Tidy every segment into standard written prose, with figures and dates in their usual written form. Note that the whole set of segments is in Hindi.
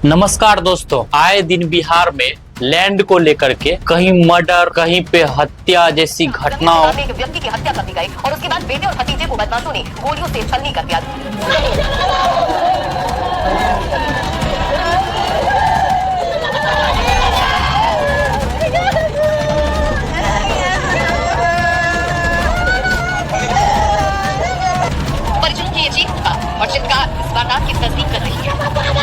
नमस्कार दोस्तों, आए दिन बिहार में लैंड को लेकर के कहीं मर्डर, कहीं पे हत्या जैसी घटनाओं। एक व्यक्ति की हत्या कर दी गई और उसके बाद बेटे और भतीजे को बदमाशों ने गोलियों से छलनी कर दिया। परिजनों की ये चीख और चित्कार इस वारदात की तस्दीक कर रही है,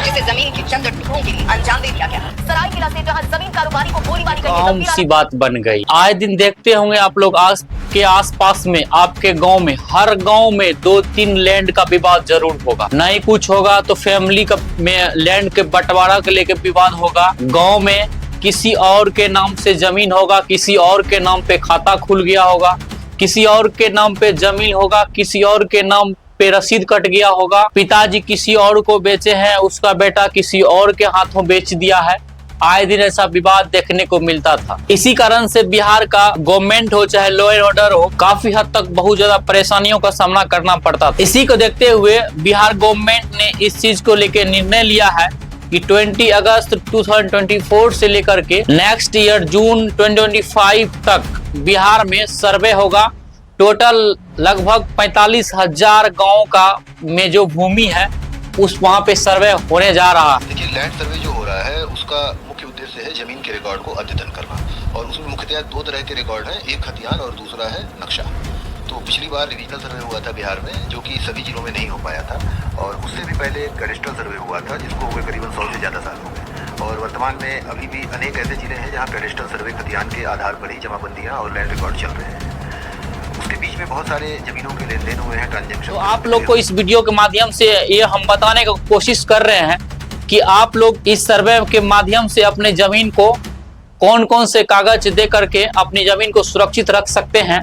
जिसे जमीन के चंद टुकड़ों के लिए अंजाम दे दिया गया। सरायकेला से जहां जमीन कारोबारी को गोलीबारी करके आम सी बात बन गई। आए दिन देखते होंगे आप लोग, आज के आसपास में, आपके गांव में, हर गांव में 2-3 लैंड का विवाद जरूर होगा। नहीं कुछ होगा तो फैमिली का में लैंड के बंटवारा के लेके विवाद होगा। गांव में किसी और के नाम से जमीन होगा, किसी और के नाम पे खाता खुल गया होगा, किसी और के नाम पे जमीन होगा, किसी और के नाम पे रसीद कट गया होगा। पिताजी किसी और को बेचे हैं, उसका बेटा किसी और के हाथों बेच दिया है। आए दिन ऐसा विवाद देखने को मिलता था। इसी कारण से बिहार का गवर्नमेंट हो चाहे लॉ एंड ऑर्डर हो, काफी हद तक बहुत ज्यादा परेशानियों का सामना करना पड़ता था। इसी को देखते हुए बिहार गवर्नमेंट ने इस चीज को लेकर निर्णय लिया है कि 20 अगस्त 2024 से लेकर के नेक्स्ट ईयर जून 2025 तक बिहार में सर्वे होगा। टोटल लगभग 45,000 गाँव का में जो भूमि है उस वहाँ पे सर्वे होने जा रहा है। देखिए, लैंड सर्वे जो हो रहा है उसका मुख्य उद्देश्य है जमीन के रिकॉर्ड को अद्यतन करना, और उसमें मुख्यतः 2 तरह के रिकॉर्ड हैं, एक खतियान और दूसरा है नक्शा। तो पिछली बार रिवीजनल सर्वे हुआ था बिहार में, जो कि सभी जिलों में नहीं हो पाया था, और उससे भी पहले कैडेस्ट्रल सर्वे हुआ था, जिसको हुए करीबन 100 से ज़्यादा साल हो गए। और वर्तमान में अभी भी अनेक ऐसे जिले हैं जहाँ कैडेस्ट्रल सर्वे खतियान के आधार पर ही जमाबंदियाँ और लैंड रिकॉर्ड चल रहे हैं। उसके बीच में बहुत सारे जमीनों के लेन देन हुए हैं, ट्रांजेक्शन। तो आप लोग को इस वीडियो के माध्यम से ये हम बताने की कोशिश कर रहे हैं कि आप लोग इस सर्वे के माध्यम से अपने जमीन को कौन कौन से कागज दे करके अपनी जमीन को सुरक्षित रख सकते हैं,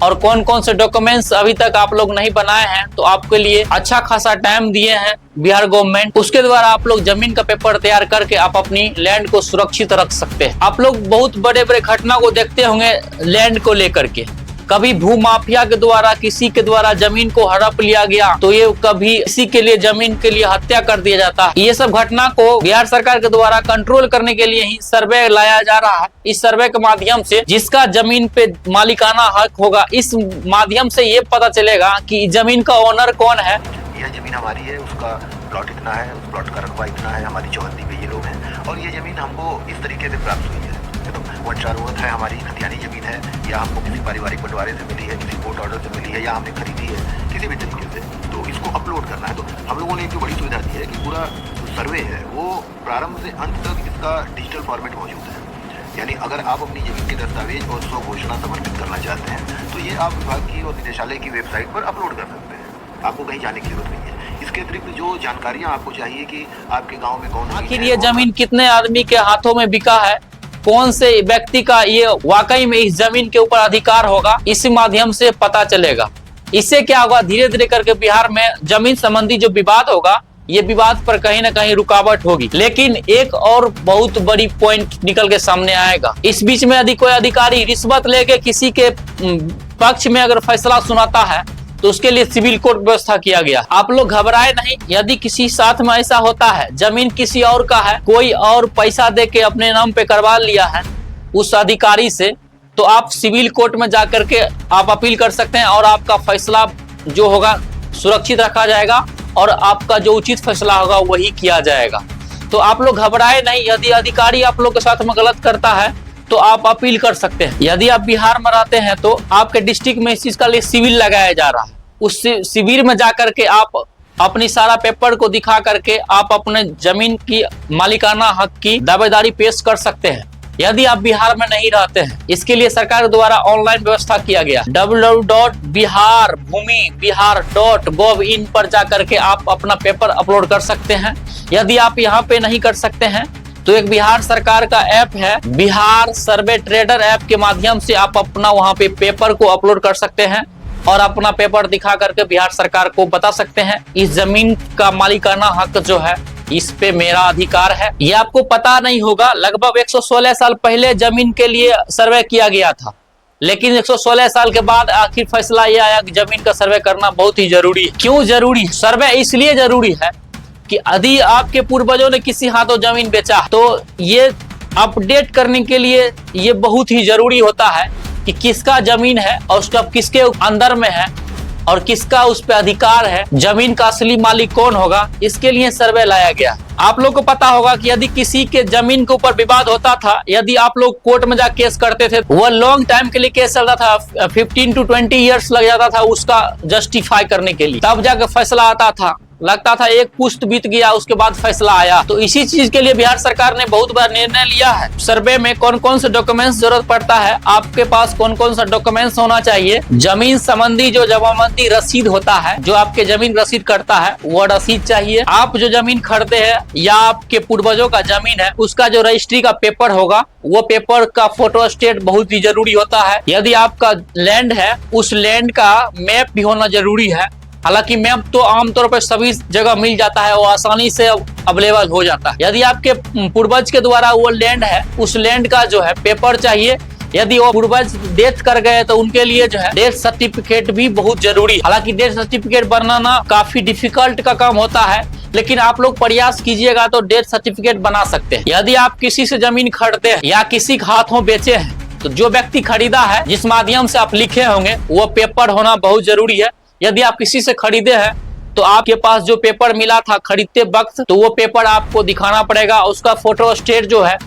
और कौन कौन से डॉक्यूमेंट्स अभी तक आप लोग नहीं बनाए हैं। तो आपके लिए अच्छा खासा टाइम दिए हैं बिहार गवर्नमेंट, उसके द्वारा आप लोग जमीन का पेपर तैयार करके आप अपनी लैंड को सुरक्षित रख सकते हैं। आप लोग बहुत बड़े बड़े घटना को देखते होंगे लैंड को लेकर के। कभी भू माफिया के द्वारा किसी के द्वारा जमीन को हड़प लिया गया, तो ये कभी किसी के लिए जमीन के लिए हत्या कर दिया जाता है। ये सब घटना को बिहार सरकार के द्वारा कंट्रोल करने के लिए ही सर्वे लाया जा रहा है। इस सर्वे के माध्यम से जिसका जमीन पे मालिकाना हक होगा, इस माध्यम से ये पता चलेगा कि जमीन का ओनर कौन है। यह जमीन हमारी है, उसका प्लॉट इतना है, उस प्लॉट का रकबा इतना है, हमारी चौहद्दी पे ये लोग हैं, और ये जमीन हमको इस तरीके से प्राप्त हुई है। तो वंशानुगत है, हमारी खतियानी जमीन है, या हमको किसी पारिवारिक बंटवारे से मिली है, किसी कोर्ट ऑर्डर से मिली है, या हमने खरीदी है किसी भी तरीके से। तो इसको अपलोड करना है। तो हम लोगों ने एक बड़ी सुविधा दी है कि पूरा सर्वे है वो प्रारंभ से अंत तक इसका डिजिटल फॉर्मेट मौजूद है। यानी अगर आप अपनी जमीन के दस्तावेज और स्व घोषणा समर्पित करना चाहते हैं तो ये आप विभाग की और निदेशालय की वेबसाइट पर अपलोड कर सकते हैं। आपको कहीं जाने की जरूरत नहीं है। इसके अतिरिक्त जो जानकारियाँ आपको चाहिए कि आपके गाँव में कौन, आखिर ये जमीन कितने आदमी के हाथों में बिका है, कौन से व्यक्ति का ये वाकई में इस जमीन के ऊपर अधिकार होगा, इस माध्यम से पता चलेगा। इससे क्या होगा, धीरे धीरे करके बिहार में जमीन संबंधी जो विवाद होगा, ये विवाद पर कहीं ना कहीं रुकावट होगी। लेकिन एक और बहुत बड़ी पॉइंट निकल के सामने आएगा। इस बीच में यदि कोई अधिकारी रिश्वत लेके किसी के पक्ष में अगर फैसला सुनाता है तो उसके लिए सिविल कोर्ट व्यवस्था किया गया। आप लोग घबराए नहीं। यदि किसी साथ में ऐसा होता है, जमीन किसी और का है, कोई और पैसा दे के अपने नाम पे करवा लिया है उस अधिकारी से, तो आप सिविल कोर्ट में जाकर के आप अपील कर सकते हैं, और आपका फैसला जो होगा सुरक्षित रखा जाएगा, और आपका जो उचित फैसला होगा वही किया जाएगा। तो आप लोग घबराए नहीं। यदि अधिकारी आप लोग के साथ में गलत करता है तो आप अपील कर सकते हैं। यदि आप बिहार में रहते हैं तो आपके डिस्ट्रिक्ट में इस चीज का लिए शिविर लगाया जा रहा है। उस शिविर में जाकर के आप अपनी सारा पेपर को दिखा करके आप अपने जमीन की मालिकाना हक की दावेदारी पेश कर सकते हैं। यदि आप बिहार में नहीं रहते हैं, इसके लिए सरकार द्वारा ऑनलाइन व्यवस्था किया गया। www.biharbihargov.in पर जाकर के आप अपना पेपर अपलोड कर सकते हैं। यदि आप यहाँ पे नहीं कर सकते हैं तो एक बिहार सरकार का ऐप है, बिहार सर्वे ट्रेडर ऐप के माध्यम से आप अपना वहाँ पे पेपर को अपलोड कर सकते हैं, और अपना पेपर दिखा करके बिहार सरकार को बता सकते हैं इस जमीन का मालिकाना हक जो है, इस पे मेरा अधिकार है। ये आपको पता नहीं होगा, लगभग 116 साल पहले जमीन के लिए सर्वे किया गया था, लेकिन 116 साल के बाद आखिर फैसला ये आया कि जमीन का सर्वे करना बहुत ही जरूरी है। क्यों जरूरी है? सर्वे इसलिए जरूरी है कि यदि आपके पूर्वजों ने किसी हाथों जमीन बेचा तो ये अपडेट करने के लिए ये बहुत ही जरूरी होता है कि किसका जमीन है और उसका किसके अंदर में है और किसका उस पर अधिकार है, जमीन का असली मालिक कौन होगा, इसके लिए सर्वे लाया गया। आप लोग को पता होगा कि यदि किसी के जमीन के ऊपर विवाद होता था, यदि आप लोग कोर्ट में जा केस करते थे, वह लॉन्ग टाइम के लिए केस चलता था, 15 to 20 ईयर्स लग जाता था उसका जस्टिफाई करने के लिए, तब जाकर फैसला आता था। लगता था एक पुश्त बीत गया उसके बाद फैसला आया। तो इसी चीज के लिए बिहार सरकार ने बहुत बड़ा निर्णय लिया है। सर्वे में कौन कौन से डॉक्यूमेंट्स जरूरत पड़ता है, आपके पास कौन कौन सा डॉक्यूमेंट्स होना चाहिए। जमीन संबंधी जो जमाबंदी रसीद होता है, जो आपके जमीन रसीद करता है, वो रसीद चाहिए। आप जो जमीन खरीदे हैं या आपके पूर्वजों का जमीन है, उसका जो रजिस्ट्री का पेपर होगा, वो पेपर का फोटो स्टेट बहुत ही जरूरी होता है। यदि आपका लैंड है, उस लैंड का मैप भी होना जरूरी है। हालांकि मैप तो आमतौर पर सभी जगह मिल जाता है, वो आसानी से अवेलेबल हो जाता है। यदि आपके पूर्वज के द्वारा वो लैंड है, उस लैंड का जो है पेपर चाहिए। यदि वो पूर्वज डेथ कर गए तो उनके लिए जो है डेथ सर्टिफिकेट भी बहुत जरूरी। हालांकि डेथ सर्टिफिकेट बनाना काफी डिफिकल्ट का काम होता है, लेकिन आप लोग प्रयास कीजिएगा तो डेथ सर्टिफिकेट बना सकते हैं। यदि आप किसी से जमीन खरीदते हैं या किसी के हाथों बेचे हैं, तो जो व्यक्ति खरीदा है, जिस माध्यम से आप लिखे होंगे, वो पेपर होना बहुत जरूरी है। यदि आप किसी से खरीदे हैं तो आपके पास जो पेपर मिला था खरीदते वक्त, तो वो पेपर आपको दिखाना पड़ेगा। उसका फोटो स्टेट जो है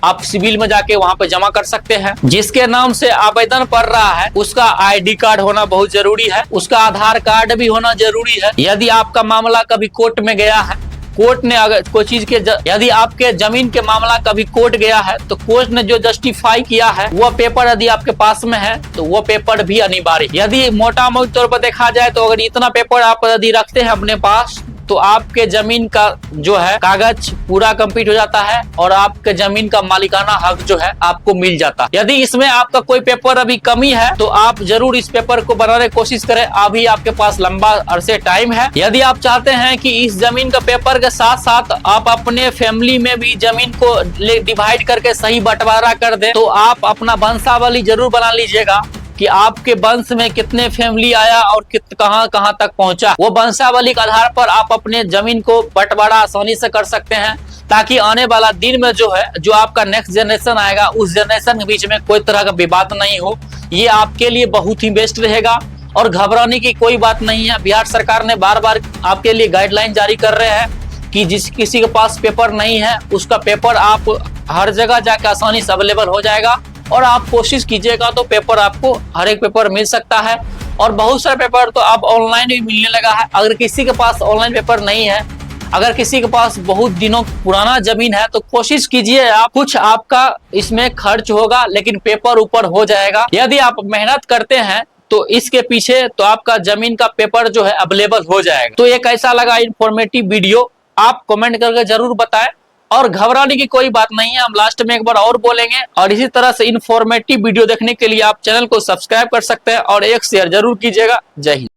आप सिविल में जाके वहां पे जमा कर सकते हैं। जिसके नाम से आवेदन पड़ रहा है, उसका आईडी कार्ड होना बहुत जरूरी है, उसका आधार कार्ड भी होना जरूरी है। यदि आपका मामला कभी कोर्ट में गया है, कोर्ट ने अगर कोई चीज के यदि आपके जमीन के मामला कभी कोर्ट गया है, तो कोर्ट ने जो जस्टिफाई किया है, वो पेपर यदि आपके पास में है तो वो पेपर भी अनिवार्य। यदि मोटा मोटी तौर पर देखा जाए तो अगर इतना पेपर आप यदि रखते हैं अपने पास, तो आपके जमीन का जो है कागज पूरा कंप्लीट हो जाता है और आपके जमीन का मालिकाना हक जो है आपको मिल जाता है। यदि इसमें आपका कोई पेपर अभी कमी है तो आप जरूर इस पेपर को बनाने की कोशिश करें। अभी आपके पास लंबा अरसे टाइम है। यदि आप चाहते हैं कि इस जमीन का पेपर के साथ साथ आप अपने फैमिली में भी जमीन को डिवाइड करके सही बंटवारा कर दे, तो आप अपना वंशावली जरूर बना लीजिएगा कि आपके वंश में कितने फैमिली आया और कहां कहां तक पहुंचा। वो वंशावली के आधार पर आप अपने जमीन को बंटवारा आसानी से कर सकते हैं, ताकि आने वाला दिन में जो है, जो आपका नेक्स्ट जनरेशन आएगा, उस जनरेशन के बीच में कोई तरह का विवाद नहीं हो। ये आपके लिए बहुत ही बेस्ट रहेगा और घबराने की कोई बात नहीं है। बिहार सरकार ने बार बार आपके लिए गाइडलाइन जारी कर रहे हैं कि जिस किसी के पास पेपर नहीं है, उसका पेपर आप हर जगह जाकर आसानी से अवेलेबल हो जाएगा। और आप कोशिश कीजिएगा तो पेपर आपको हर एक पेपर मिल सकता है। और बहुत सारे पेपर तो अब ऑनलाइन भी मिलने लगा है। अगर किसी के पास ऑनलाइन पेपर नहीं है, अगर किसी के पास बहुत दिनों पुराना जमीन है, तो कोशिश कीजिए आप, कुछ आपका इसमें खर्च होगा लेकिन पेपर ऊपर हो जाएगा। यदि आप मेहनत करते हैं तो इसके पीछे तो आपका जमीन का पेपर जो है अवेलेबल हो जाएगा। तो ये कैसा लगा इंफॉर्मेटिव वीडियो, आप कमेंट करके जरूर बताएं। और घबराने की कोई बात नहीं है, हम लास्ट में एक बार और बोलेंगे। और इसी तरह से इंफॉर्मेटिव वीडियो देखने के लिए आप चैनल को सब्सक्राइब कर सकते हैं और एक शेयर जरूर कीजिएगा। जय हिंद।